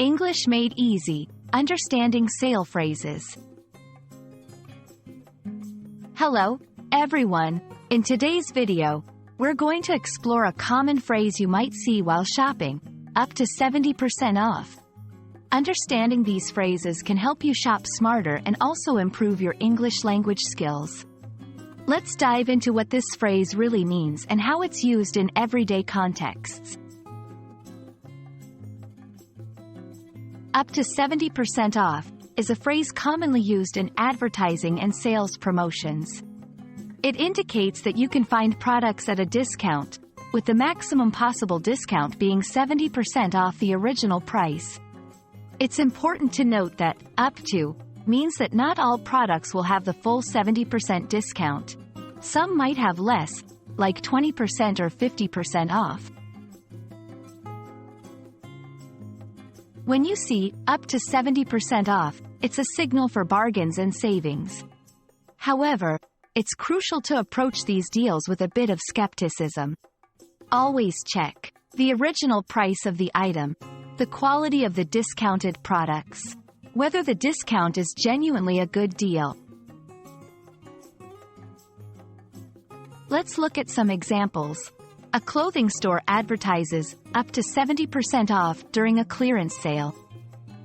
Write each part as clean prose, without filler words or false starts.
English Made Easy, Understanding Sale Phrases. Hello, everyone. In today's video, we're going to explore a common phrase you might see while shopping, up to 70% off. Understanding these phrases can help you shop smarter and also improve your English language skills. Let's dive into what this phrase really means and how it's used in everyday contexts. Up to 70% off is a phrase commonly used in advertising and sales promotions. It indicates that you can find products at a discount, with the maximum possible discount being 70% off the original price. It's important to note that up to means that not all products will have the full 70% discount. Some might have less, like 20% or 50% off. When you see up to 70% off, it's a signal for bargains and savings. However, it's crucial to approach these deals with a bit of skepticism. Always check the original price of the item, the quality of the discounted products, whether the discount is genuinely a good deal. Let's look at some examples. A clothing store advertises up to 70% off during a clearance sale.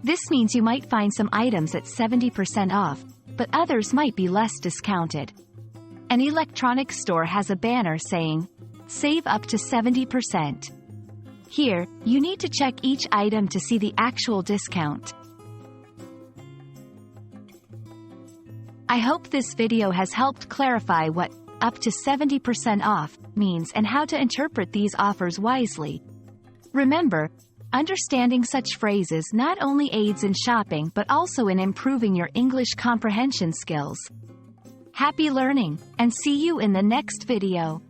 This means you might find some items at 70% off, but others might be less discounted. An electronics store has a banner saying, "Save up to 70%. Here, you need to check each item to see the actual discount. I hope this video has helped clarify what up to 70% off means and how to interpret these offers wisely. Remember, understanding such phrases not only aids in shopping but also in improving your English comprehension skills. Happy learning, and see you in the next video.